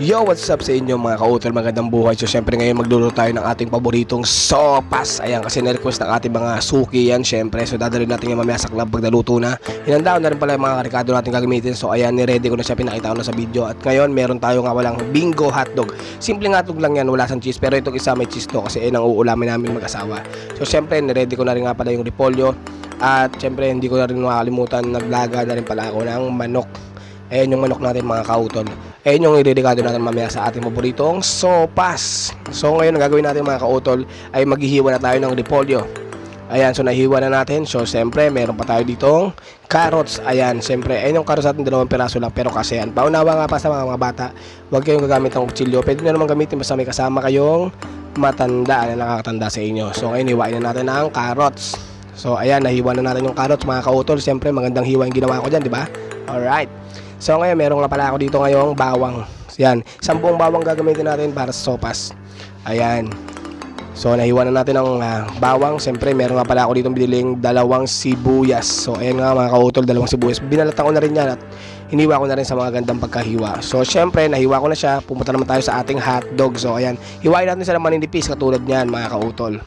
Yo, what's up sa inyo mga kautol, magandang buhay. So syempre ngayon magluluto tayo ng ating paboritong sopas. Ayan, kasi na-request ng ating mga suki yan syempre. So dadalhin natin yung mamaya sa club pag naluto na. Hinandaan na rin pala yung mga karikado natin gagamitin. So ayan, ni-ready ko na siya, pinakita ko na sa video. At ngayon meron tayo nga walang bingo hotdog. Simpleng hotdog lang yan, wala sang cheese. Pero itong isa may cheese to kasi yun ang uulamin namin mag-asawa. So syempre ni-ready ko na rin nga pala yung repolyo. At syempre hindi ko na rin makakalimutan, naglaga na rin pala ako ng manok. Ayan yung manok natin mga kautol. Ayan yung iridikado natin mamaya sa ating paboritong sopas. So ngayon ang gagawin natin mga kautol ay maghihiwa na tayo ng repolyo. Ayan, so nahiwa na natin. So siyempre meron pa tayo ditong carrots. Ayan, siyempre ayan yung carrots natin, 2 piraso lang. Pero kasi yan, paunawa nga pa sa mga bata, huwag kayong gagamit ng kutsilyo. Pwede nyo naman gamitin basta may kasama kayong matanda na nakakatanda sa inyo. So ngayon hiwain na natin ang carrots. So ayan, nahiwa na natin yung carrots mga kautol. Siyempre magandang hiwa yung ginawa ko dyan, di ba? Alright. So ngayon meron nga pala ako dito ngayong bawang. Yan, 10 bawang gagamitin natin para sa sopas. Ayan. So nahiwa na natin ang bawang. Siyempre meron nga pala ako dito biniling 2 sibuyas. So ayan nga mga kautol, 2 sibuyas. Binalatan ko na rin yan at hiniwa ko na rin sa mga gandang pagkahiwa. So siyempre nahiwa ko na siya. Pumunta naman tayo sa ating hotdog. So ayan, hiwain natin sila maninipis katulad niyan mga kautol.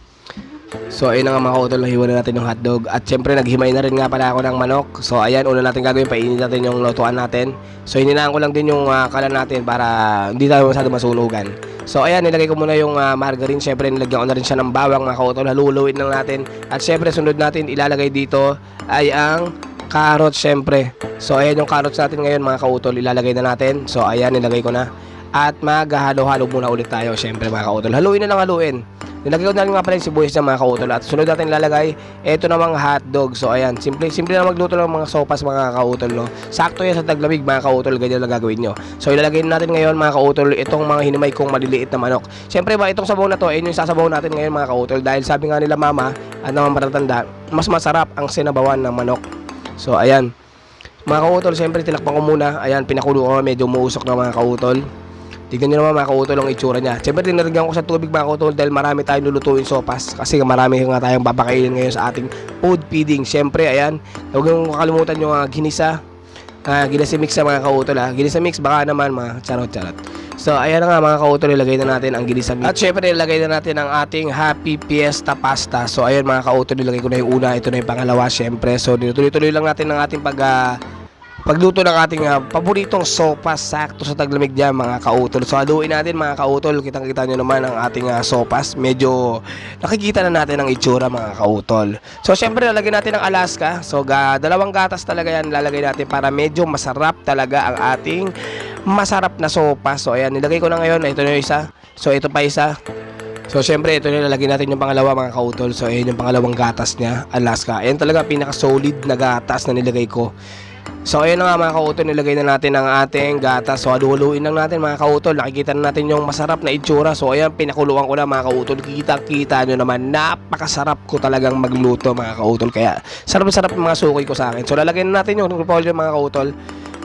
So ayun na nga mga kautol, nahiwa na natin yung hotdog. At syempre naghimay na rin nga pala ako ng manok. So ayan, una natin gagawin, painin natin yung lutuan natin. So hininaan ko lang din yung kalan natin para hindi tayo masyado masunugan. So ayan, nilagay ko muna yung margarine. Syempre nilagyan ko na rin siya ng bawang mga kautol. Haluluin lang natin. At syempre sunod natin ilalagay dito ay ang carrots syempre. So ayan yung carrots natin ngayon mga kautol, ilalagay na natin. So ayan, nilagay ko na. At maghahalo-halo muna ulit tayo syempre mga kautol. Haluin na lang haluin. Nilagay ko na rin nga pala yung sibuyas ng mga kautol. At sunod natin ilalagay ito namang hotdog. So ayan, simple na magluto ng mga sopas mga kautol, no? Sakto yan sa taglamig mga kautol, ganyan lang gagawin nyo. So ilalagay natin ngayon mga kautol itong mga hinimay kong maliliit na manok. Siyempre ba itong sabaw na to, ayun yung sasabaw natin ngayon mga kautol. Dahil sabi nga nila mama at mga matatanda, mas masarap ang sinabawan ng manok. So ayan mga kautol, siyempre tinakpan ko muna. Ayan, pinakulo ko, medyo umuusok na mga kautol. Tignan nyo naman mga kautol ang itsura niya. Siyempre dinaragyan ko sa tubig mga kautol dahil marami tayong lulutuin sopas. Kasi marami nga tayong papakainin ngayon sa ating food feeding. Siyempre ayan, huwag nyo kakalimutan yung ginisa. Ginisa mix sa mga kautol Ginisa mix baka naman mga charot. So ayan na nga mga kautol, ilagay na natin ang ginisa mix. At siyempre ilagay na natin ang ating Happy Fiesta pasta. So ayan mga kautol, ilagay ko na yung una, ito na yung pangalawa siyempre. So tuloy-tuloy lang natin ang ating pagluto ng ating paboritong sopas. Sakto sa taglamig dyan mga kautol. So haluin natin mga kautol. Kitang-kita nyo naman ang ating sopas. Medyo nakikita na natin ang itsura mga kautol. So syempre lalagyan natin ng Alaska. So 2 gatas talaga yan lalagay natin para medyo masarap talaga ang ating masarap na sopas. So ayan, nilagay ko na ngayon. Ito na yung isa. So ito pa isa. So syempre ito na lalagyan natin yung pangalawa mga kautol. So ayan yung pangalawang gatas niya, Alaska. Ayan talaga pinaka-solid na gatas na nilagay ko. So ayun na nga mga kautol, nilagay na natin ang ating gatas. So haluin lang natin mga kautol. Nakikita na natin yung masarap na itsura. So ayan, pinakuluan ko na mga kautol. Kita nyo naman, napakasarap ko talagang magluto mga kautol. Kaya sarap-sarap yung mga suki ko sa akin. So lalagyan na natin yung repolyo mga kautol.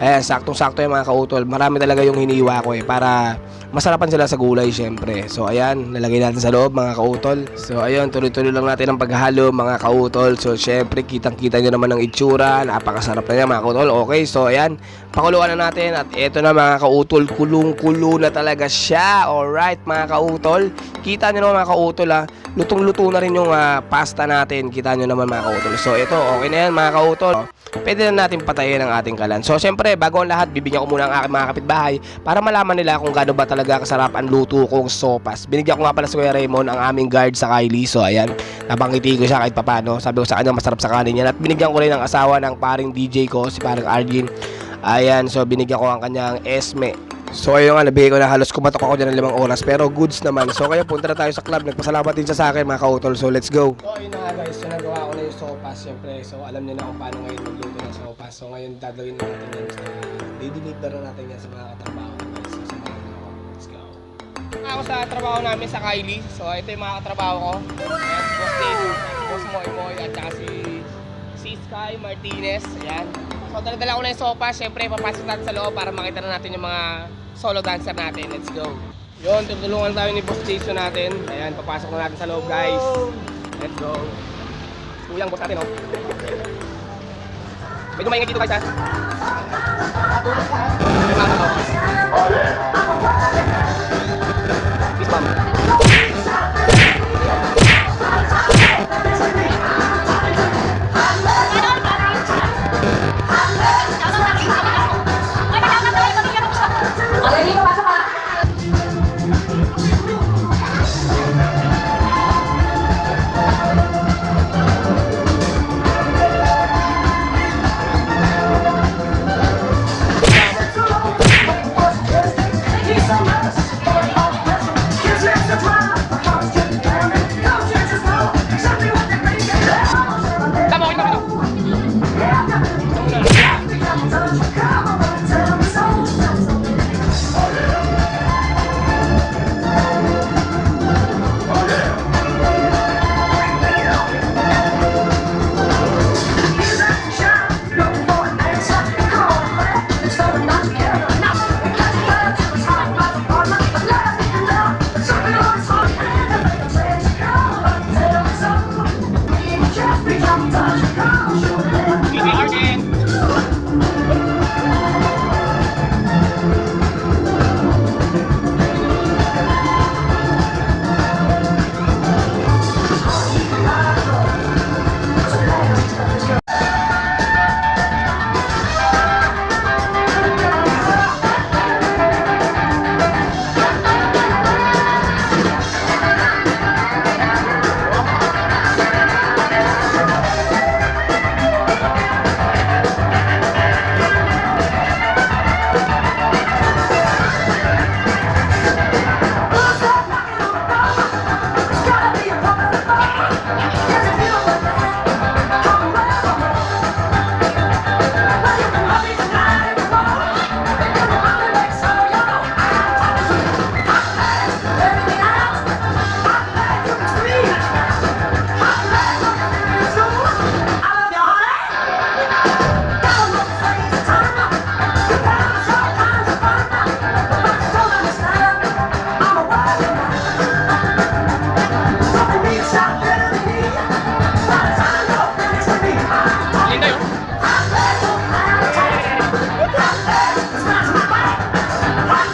Ayan, saktong-sakto yung mga kautol. Marami talaga yung hiniwa ko para masarapan sila sa gulay syempre. So ayan, nalagay natin sa loob mga kautol. So ayun, tuloy-tuloy lang natin ang paghalo mga kautol. So syempre kitang-kita nyo naman ang itsura. Napakasarap na yan mga kautol. Okay, so ayan, pakuluan na natin. At eto na mga kautol, kulong-kulo na talaga siya. Alright mga kautol, kita nyo naman mga kautol lutong-luto na rin yung pasta natin. Kita nyo naman mga kautol. So ito, okay na yan mga kautol. Pwede na natin patayin ang ating kalan. So syempre bago ang lahat, bibigyan ko muna ang aking mga kapitbahay para malaman nila kung gaano ba talaga kasarap ang luto kong sopas. Binigyan ko nga pala si Kuya Raymond, ang aming guard sa Kylie. So ayan, napangiti ko siya kahit papano. Sabi ko sa kanya masarap sa kanin yan. At binigyan ko rin ang asawa ng paring DJ ko, si parang Arjun. Ayan, so binigyan ko ang kanyang Esme. So ayun nga, nabigay ko na, halos kumatok ako dyan ng 5 oras, pero goods naman. So kaya punta na tayo sa club, nagpasalamat din siya sa akin mga kautol. So let's go. So ayun na nga guys, so nagawa ko na yung sopas syempre. So alam niyo na kung paano ngayon magluto ng sopas. So ngayon dadawin na natin yan. So dideliver na natin yan sa mga katrabaho guys. So samahan na ako. Let's go. Ako sa trabaho namin sa Kylie. So ito yung mga katrabaho ko. Ayan, si Boss Dave, Boss Moy at saka si Sky Martinez. Ayan. So dala ko na yung sopas. Syempre papasok natin sa loob para makita na natin yung mga solo dancer natin. Let's go. Yun, tutulungan tayo ni Boss Jason natin. Ayan, papasok na natin sa loob guys. Let's go. Kulang boss natin, oh. Medyo maingay dito guys, ha.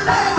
Amen.